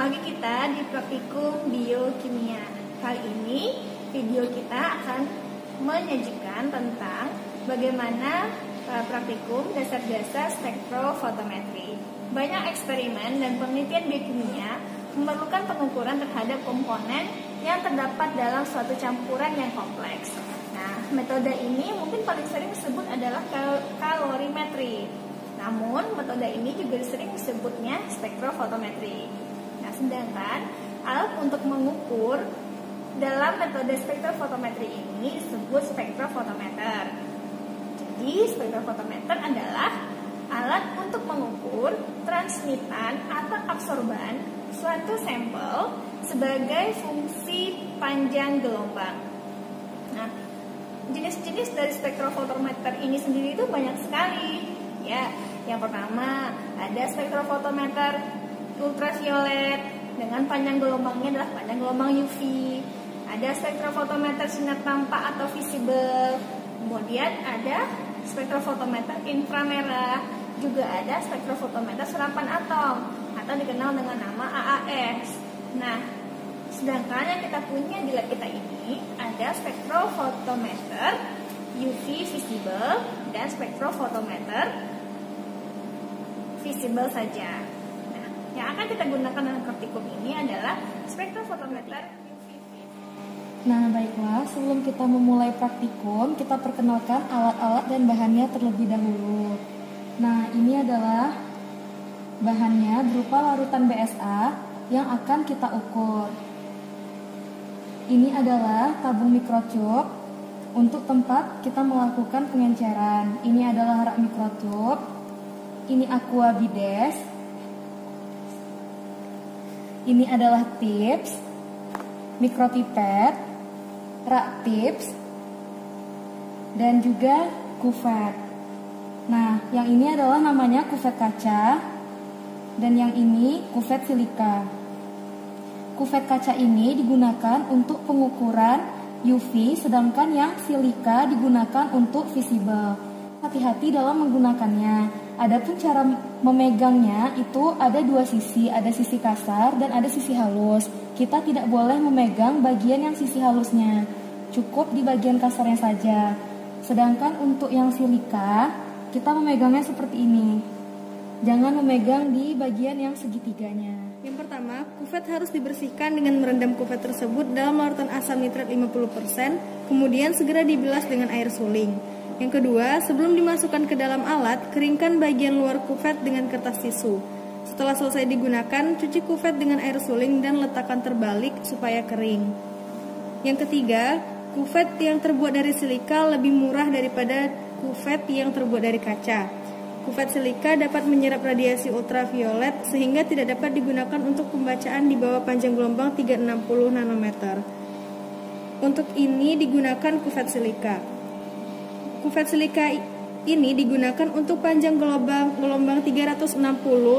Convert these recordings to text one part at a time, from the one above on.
lagi kita di praktikum biokimia. Kali ini video kita akan menyajikan tentang bagaimana praktikum dasar-dasar spektrofotometri. Banyak eksperimen dan penelitian biokimia memerlukan pengukuran terhadap komponen yang terdapat dalam suatu campuran yang kompleks. Nah, metode ini mungkin paling sering disebut adalah kalorimetri. Namun, metode ini juga sering disebutnya spektrofotometri. Nah, sedangkan alat untuk mengukur dalam metode spektrofotometri ini disebut spektrofotometer. Jadi, spektrofotometer adalah alat untuk mengukur transmitan atau absorban suatu sampel sebagai fungsi panjang gelombang. Nah, jenis-jenis dari spektrofotometer ini sendiri itu banyak sekali. Ya, yang pertama ada spektrofotometer ultraviolet dengan panjang gelombangnya adalah panjang gelombang UV. Ada spektrofotometer sinar tampak atau visible. Kemudian ada spektrofotometer inframerah. Juga ada spektrofotometer serapan atom atau dikenal dengan nama AAS. Nah, sedangkan yang kita punya di lab kita ini ada spektrofotometer UV visible dan spektrofotometer visible saja. Nah, yang akan kita gunakan dalam praktikum ini adalah spektrofotometer UV. Nah, baiklah, sebelum kita memulai praktikum, kita perkenalkan alat-alat dan bahannya terlebih dahulu. Nah, ini adalah bahannya berupa larutan BSA yang akan kita ukur. Ini adalah tabung mikrotube untuk tempat kita melakukan pengenceran. Ini adalah rak mikrotube. Ini aqua bides. Ini adalah tips, mikropipet, rak tips, dan juga kuvet. Nah, yang ini adalah namanya kuvet kaca, dan yang ini kuvet silika. Kuvet kaca ini digunakan untuk pengukuran UV, sedangkan yang silika digunakan untuk visible. Hati-hati dalam menggunakannya. Adapun cara memegangnya itu ada dua sisi, ada sisi kasar dan ada sisi halus. Kita tidak boleh memegang bagian yang sisi halusnya, cukup di bagian kasarnya saja. Sedangkan untuk yang silika, kita memegangnya seperti ini. Jangan memegang di bagian yang segitiganya. Yang pertama, kuvet harus dibersihkan dengan merendam kuvet tersebut dalam larutan asam nitrat 50%, kemudian segera dibilas dengan air suling. Yang kedua, sebelum dimasukkan ke dalam alat, keringkan bagian luar kuvet dengan kertas tisu. Setelah selesai digunakan, cuci kuvet dengan air suling dan letakkan terbalik supaya kering. Yang ketiga, kuvet yang terbuat dari silika lebih murah daripada kuvet yang terbuat dari kaca. Kuvet silika dapat menyerap radiasi ultraviolet sehingga tidak dapat digunakan untuk pembacaan di bawah panjang gelombang 360 nanometer. Untuk ini digunakan kuvet silika. Kuvet silika ini digunakan untuk panjang gelombang 360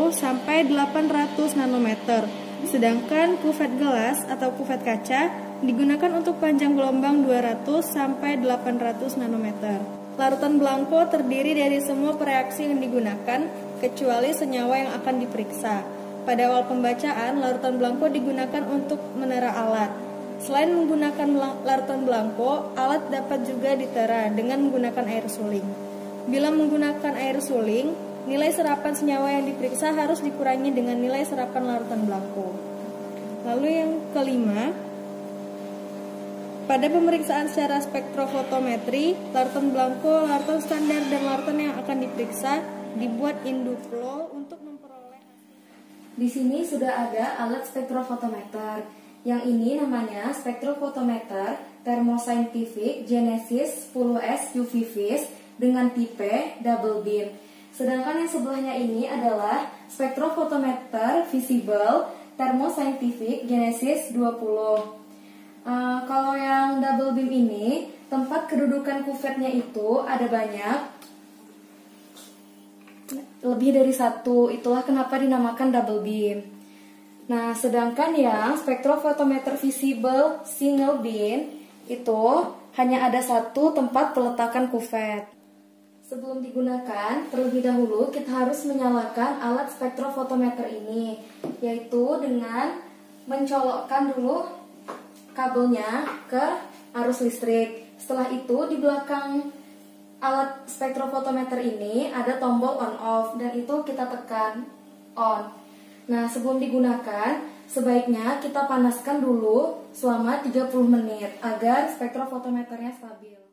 sampai 800 nanometer. Sedangkan kuvet gelas atau kuvet kaca digunakan untuk panjang gelombang 200 sampai 800 nanometer. Larutan blanko terdiri dari semua pereaksi yang digunakan kecuali senyawa yang akan diperiksa. Pada awal pembacaan, larutan blanko digunakan untuk menera alat. Selain menggunakan larutan blanko, alat dapat juga ditera dengan menggunakan air suling. Bila menggunakan air suling, nilai serapan senyawa yang diperiksa harus dikurangi dengan nilai serapan larutan blanko. Lalu yang kelima, pada pemeriksaan secara spektrofotometri, larutan blanko, larutan standar, dan larutan yang akan diperiksa dibuat induflow untuk memperoleh hasil. Di sini sudah ada alat spektrofotometer. Yang ini namanya spektrofotometer thermoscientific Genesis 10S UV Vis dengan tipe double beam. Sedangkan yang sebelahnya ini adalah spektrofotometer visible thermoscientific Genesis 20. Kalau yang double beam ini, tempat kedudukan kuvetnya itu ada banyak, lebih dari satu. Itulah kenapa dinamakan double beam. Nah, sedangkan yang spektrofotometer visible single beam itu hanya ada satu tempat peletakan kuvet. Sebelum digunakan, terlebih dahulu kita harus menyalakan alat spektrofotometer ini, yaitu dengan mencolokkan dulu kabelnya ke arus listrik. Setelah itu di belakang alat spektrofotometer ini ada tombol on off dan itu kita tekan on. Nah, sebelum digunakan sebaiknya kita panaskan dulu selama 30 menit agar spektrofotometernya stabil.